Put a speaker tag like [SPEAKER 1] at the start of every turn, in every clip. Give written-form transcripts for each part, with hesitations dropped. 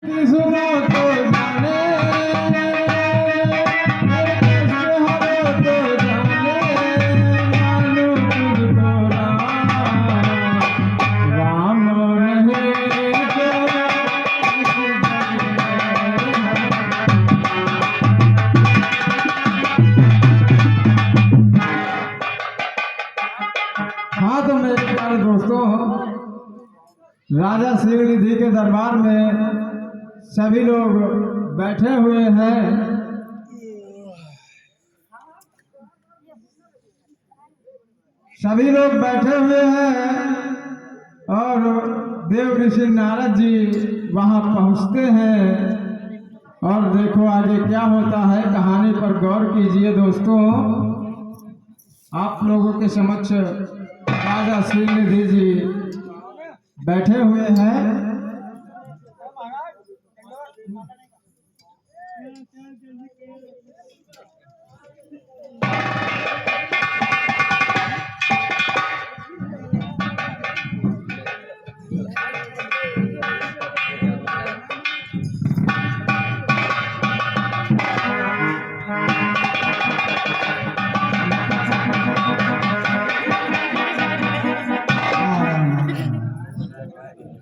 [SPEAKER 1] सुनो तो जाने हाँ तो मेरे प्यारे दोस्तों, राजा शिवनिधि के दरबार में सभी लोग बैठे हुए हैं। सभी लोग बैठे हुए हैं और देव ऋषि नारद जी वहां पहुंचते हैं। और देखो आगे क्या होता है, कहानी पर गौर कीजिए दोस्तों। आप लोगों के समक्ष राजा शिवनिधि जी बैठे हुए हैं।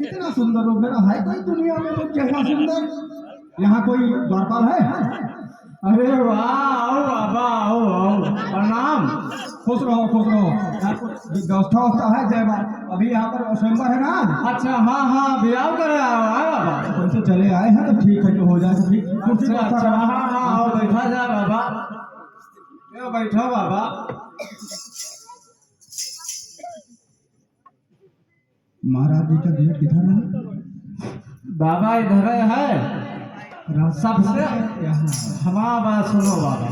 [SPEAKER 2] कितना सुंदर हो मेरा है कोई दुनिया में तो जैसा सुंदर। यहाँ कोई द्वारपाल है?
[SPEAKER 1] अरे वाह, आओ बाबा, आओ आओ, प्रणाम।
[SPEAKER 2] खुश रहो खुश रहो। यहाँ कुछ व्यवस्था व्यवस्था है जय बाबा। अभी यहाँ पर स्वयंवर है ना आज?
[SPEAKER 1] अच्छा, हाँ हाँ, ब्याह करे आओ बाबा।
[SPEAKER 2] कैसे चले आए हैं तो ठीक है, जो हो जाए तो ठीक। कुर्सी
[SPEAKER 1] अच्छा अच्छा, हाँ हाँ, आओ बैठा जा बाबा, यो बैठो बाबा।
[SPEAKER 2] महाराज जी का गेट किधर है?
[SPEAKER 1] बाबा इधर है। सबसे
[SPEAKER 2] यहाँ
[SPEAKER 1] हमारा बात सुनो बाबा,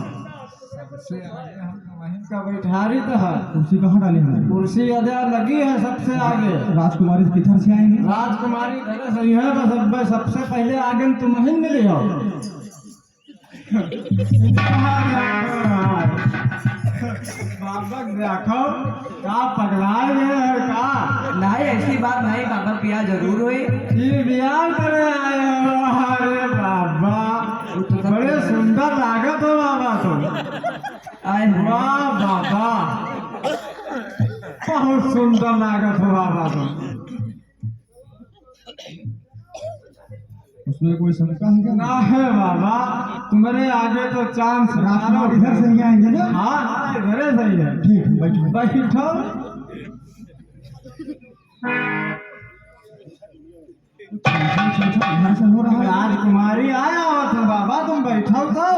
[SPEAKER 1] सबसे आगे हम वहीं का बैठारी तो है।
[SPEAKER 2] कुर्सी कहाँ डाली हमारी?
[SPEAKER 1] कुर्सी अदर लगी है सबसे आगे।
[SPEAKER 2] राजकुमारी किधर से आएंगे?
[SPEAKER 1] राजकुमारी इधर सही है, बस सबसे पहले आगे तुम ही मिले हो। बाबा देखो का पगलाए गए है का?
[SPEAKER 3] नहीं, ऐसी बात नहीं बाबा, पिया जरूर हुई।
[SPEAKER 1] ये ब्याह करे आए हो? अरे बाबा बड़े सुंदर लागत हो बाबा तुम। वाह बाबा, बहुत सुंदर लागत हो बाबा तुम।
[SPEAKER 2] उसमें कोई शंका है क्या?
[SPEAKER 1] ना है बाबा, तुम्हारे आगे तो चांद
[SPEAKER 2] राजकुमार इधर से ही आएंगे ना?
[SPEAKER 1] हाँ हाँ, इधर सही है।
[SPEAKER 2] ठीक है, बैठो
[SPEAKER 1] बैठो।
[SPEAKER 2] इधर से हो रहा है।
[SPEAKER 1] राजकुमारी आया हो तो बाबा तुम बैठो तो।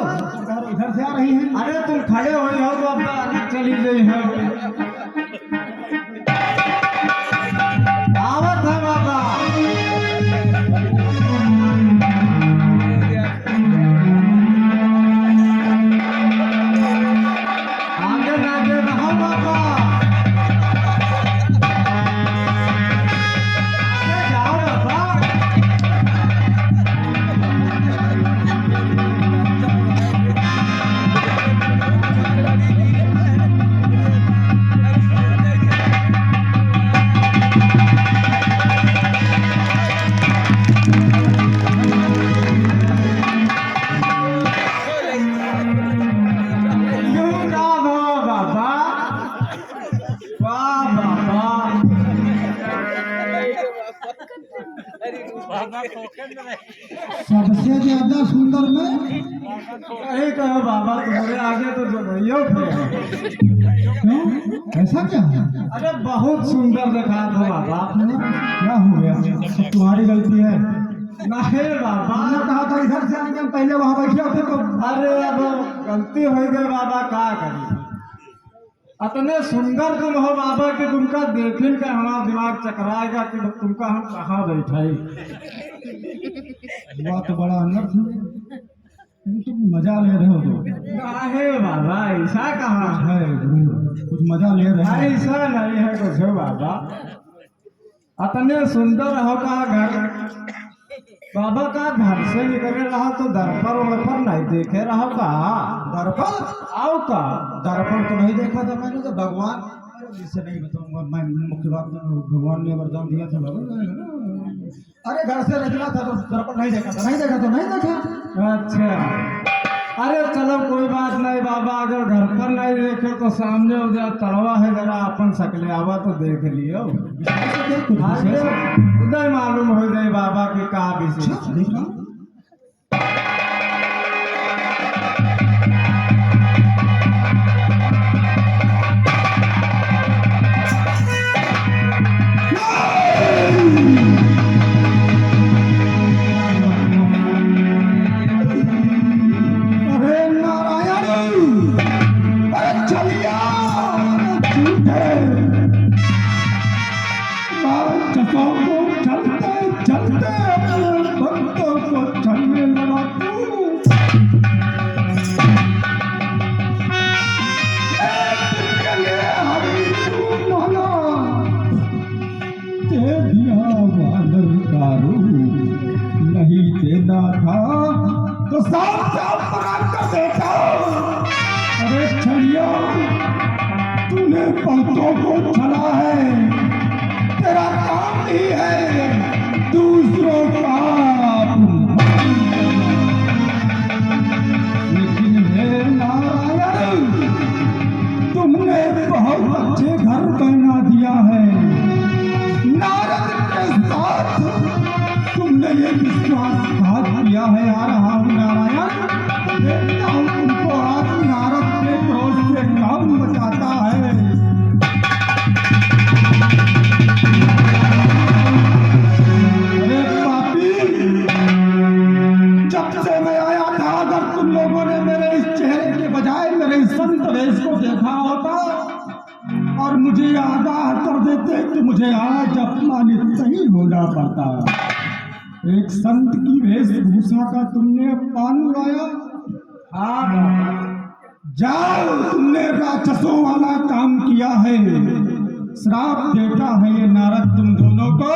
[SPEAKER 2] इधर से आ रही है।
[SPEAKER 1] अरे तुम खड़े हो हो तो अब चली गई है। आवत है बाबा। आगे आगे रहो बाबा, आगे जाओ बाबा।
[SPEAKER 2] सबसे ज्यादा सुंदर में
[SPEAKER 1] यही कहो बाबा, तुम्हारे आगे तो जो
[SPEAKER 2] क्यों? ऐसा क्या है?
[SPEAKER 1] अरे बहुत सुंदर देखा तो बाबा।
[SPEAKER 2] क्या हो गया? सब तुम्हारी गलती है।
[SPEAKER 1] नहीं बाबा,
[SPEAKER 2] मैंने कहा था इधर से आएंगे, हम पहले वहां बैठे होते तो।
[SPEAKER 1] अरे अब गलती हो गई बाबा, क्या करी। इतने सुंदर तुम हो बाबा कि तुमका देखने का हमारा दिमाग चकराएगा कि तुमका हम कहाँ बैठाई।
[SPEAKER 2] हुआ तो बड़ा अनर्थ है। तुम मजा ले रहे हो तो।
[SPEAKER 1] काहे बाबा, ऐसा कहाँ है?
[SPEAKER 2] है गुरु, कुछ मजा ले रहे हो।
[SPEAKER 1] ऐसा नहीं है कुछ बाबा। इतने सुंदर हो का घर बाबा, का घर से निकले रहा तो दर्पण वर्पण नहीं देखे रहो का?
[SPEAKER 2] दर्पण?
[SPEAKER 1] आओ का
[SPEAKER 2] दर्पण तो नहीं देखा था मैंने तो। भगवान जिससे नहीं बताऊंगा मैं, मुख्य बात भगवान ने वरदान दिया था। अरे घर से निकला था तो दर्पण नहीं देखा था, नहीं देखा तो नहीं देखा।
[SPEAKER 1] अच्छा, अरे चलो कोई बात नहीं बाबा, अगर घर पर नहीं देखे तो सामने उधर तड़वा है, जरा अपन सकले आवा तो देख लियो, उधर मालूम हो जाए बाबा की का विशेष।
[SPEAKER 2] देखा नहीं देना था तो साफ साफ प्रणाम कर देता। अरे छड़िया, तूने पंतों को छला है, तेरा काम ही है दूसरों का अपमान। लेकिन हे नारायण, तुमने बहुत अच्छे घर बना दिया है। नारद के साथ तुमने ये विश्वासघात किया है। आ रहा हूँ नारायण, देखता हूँ तुमको आज नारद के क्रोध से कौन बचाता है। अरे पापी, जब से मैं आया था, अगर तुम लोगों ने मेरे इस चेहरे के बजाय मेरे इस संत वेश को देखा होता और मुझे आगाह कर देते तो मुझे आज अपमानित नहीं होना पड़ता। एक संत की वेशभूषा का तुमने अपमान उड़ाया। हाँ, जाओ, तुमने राक्षसों वाला काम किया है। श्राप देता है ये नारद तुम दोनों को।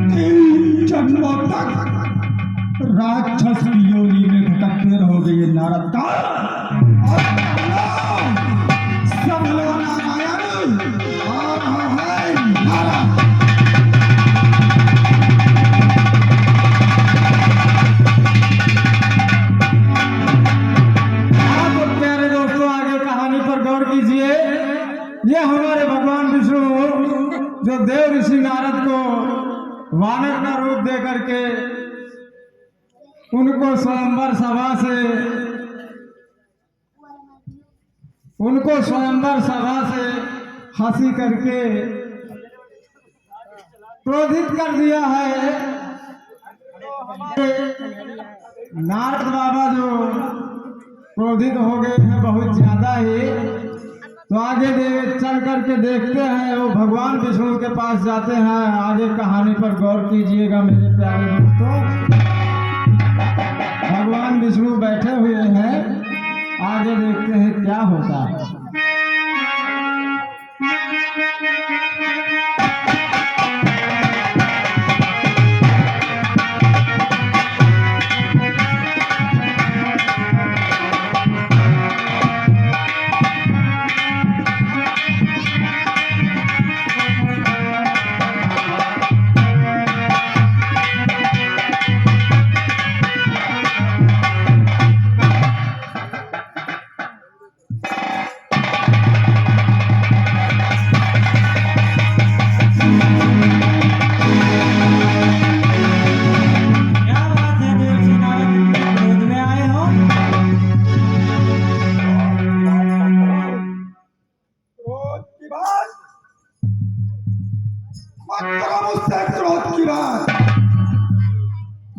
[SPEAKER 2] तीन जन्मों तक राक्षस की योनि में भटकते रहोगे ये नारद का। सब लोग नारायण आ रहा है। नारद
[SPEAKER 1] आप प्यारे दोस्तों, आगे कहानी पर गौर कीजिए। ये हमारे भगवान विष्णु जो देव ऋषि नारद को वानर का रूप दे करके उनको स्वयंवर सभा से हंसी करके क्रोधित कर दिया है। नारद बाबा जो क्रोधित हो गए हैं बहुत ज्यादा ही, तो आगे चल करके देखते हैं, वो भगवान विष्णु के पास जाते हैं। आगे कहानी पर गौर कीजिएगा मेरे प्यारे दोस्तों। भगवान विष्णु बैठे हुए हैं, आगे देखते हैं क्या होता है।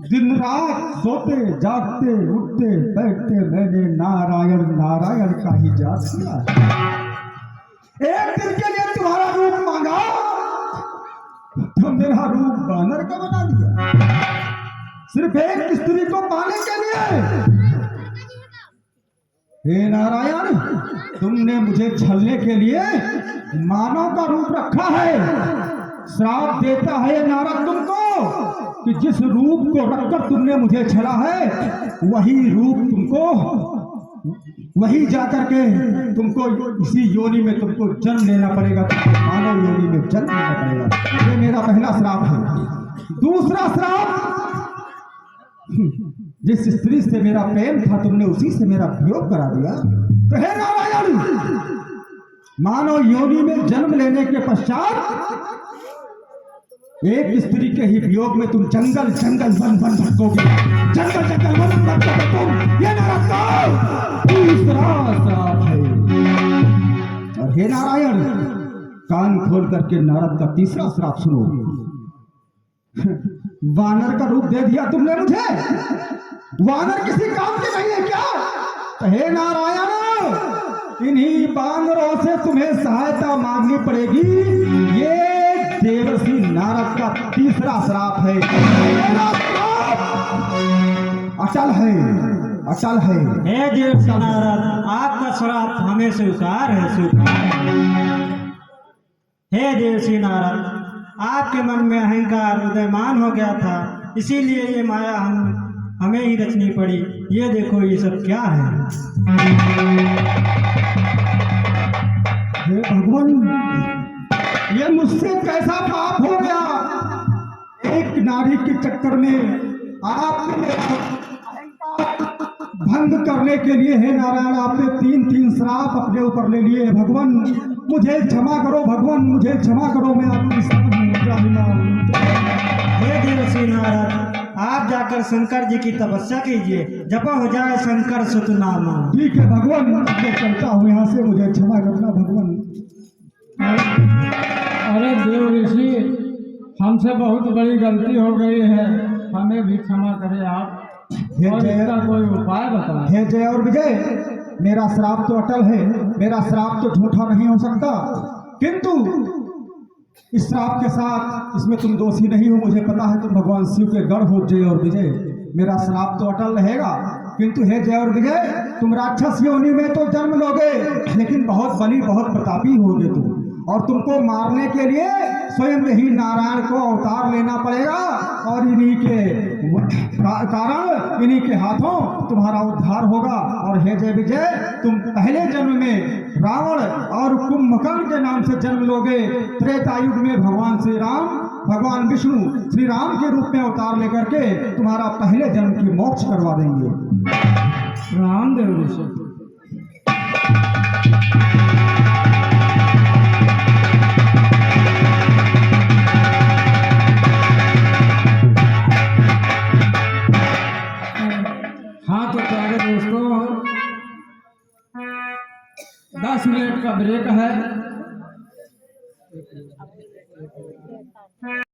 [SPEAKER 1] दिन रात सोते जागते उठते बैठते मैंने नारायण नारायण का ही जाप किया। एक दिन के लिए तुम्हारा रूप मांगा तो मेरा रूप बानर का बना दिया, सिर्फ एक स्त्री को पाने के लिए। हे नारायण, तुमने मुझे छलने के लिए मानव का रूप रखा है। श्राप देता है नारद तुमको कि जिस रूप को रखकर तुमने मुझे छला है वही रूप तुमको
[SPEAKER 2] वही जाकर के तुमको इसी योनि में तुमको जन्म लेना पड़ेगा, तुमको मानव योनि में जन्म लेना पड़ेगा। ये मेरा पहला श्राप है। दूसरा श्राप, जिस स्त्री से मेरा प्रेम था तुमने उसी से मेरा वियोग करा दिया। तो हे नारायण, मानव योनि में जन्म लेने के पश्चात एक स्त्री के ही वियोग में तुम जंगल जंगल वन वन भटकोगे, जंगल जंगल वन वन भटकोगे तुम। ये नरक दूसरा श्राप है। और हे नारायण, कान खोल करके नारद का तीसरा श्राप सुनो। वानर का रूप दे दिया तुमने मुझे, वानर किसी काम के नहीं है क्या? तो हे नारायण, इन्हीं वानरों से तुम्हें सहायता मांगनी पड़ेगी। ये देवर्षि नारद का तीसरा श्राप है। मेरा श्राप अटल है, अटल है।
[SPEAKER 4] हे देवर्षि नारद, आपका श्राप हमें स्वीकार है, स्वीकार है। हे देवर्षि नारद, आपके मन में अहंकार उदयमान हो गया था, इसीलिए ये माया हमें ही रचनी पड़ी। ये देखो ये सब क्या है।
[SPEAKER 2] हे भगवान, ये मुझसे कैसा पाप हो गया? एक नारी के चक्कर में आपने भंग करने के लिए, हे नारायण, आपने तीन तीन श्राप अपने ऊपर ले लिए। भगवान मुझे क्षमा करो, भगवान मुझे क्षमा करो, मैं आपकी
[SPEAKER 4] हे देवर्षि नारद, आप जाकर शंकर जी की तपस्या कीजिए, जप हो जाए शंकर सुत नामा।
[SPEAKER 2] ठीक है भगवान, मैं चलता हूँ यहाँ से, मुझे क्षमा करना भगवान।
[SPEAKER 1] अरे देव ऋषि, हमसे बहुत बड़ी गलती हो गई है, हमें भी क्षमा करें आप, और इसका कोई उपाय बताएं।
[SPEAKER 2] हे जय और विजय, मेरा श्राप तो अटल है, मेरा श्राप तो झूठा नहीं हो सकता, किंतु इस श्राप के साथ इसमें तुम दोषी नहीं हो। मुझे पता है तुम भगवान शिव के गढ़ हो जय और विजय। मेरा श्राप तो अटल रहेगा, किंतु हे जय और विजय, तुम राक्षस योनि में तो जन्म लोगे, लेकिन बहुत बली बहुत प्रतापी होगे तुम, और तुमको मारने के लिए स्वयं ही नारायण को अवतार लेना पड़ेगा, और इन्हीं के कारण इन्हीं के हाथों तुम्हारा उद्धार होगा। और हे जय विजय, तुम पहले जन्म में रावण और कुंभकर्ण के नाम से जन्म लोगे। त्रेता युग में भगवान श्री राम, भगवान विष्णु श्री राम के रूप में अवतार लेकर के तुम्हारा पहले जन्म की मोक्ष करवा देंगे।
[SPEAKER 1] रामदेव ऋषि। हाँ तो प्यारे दोस्तों, 10 मिनट का ब्रेक है।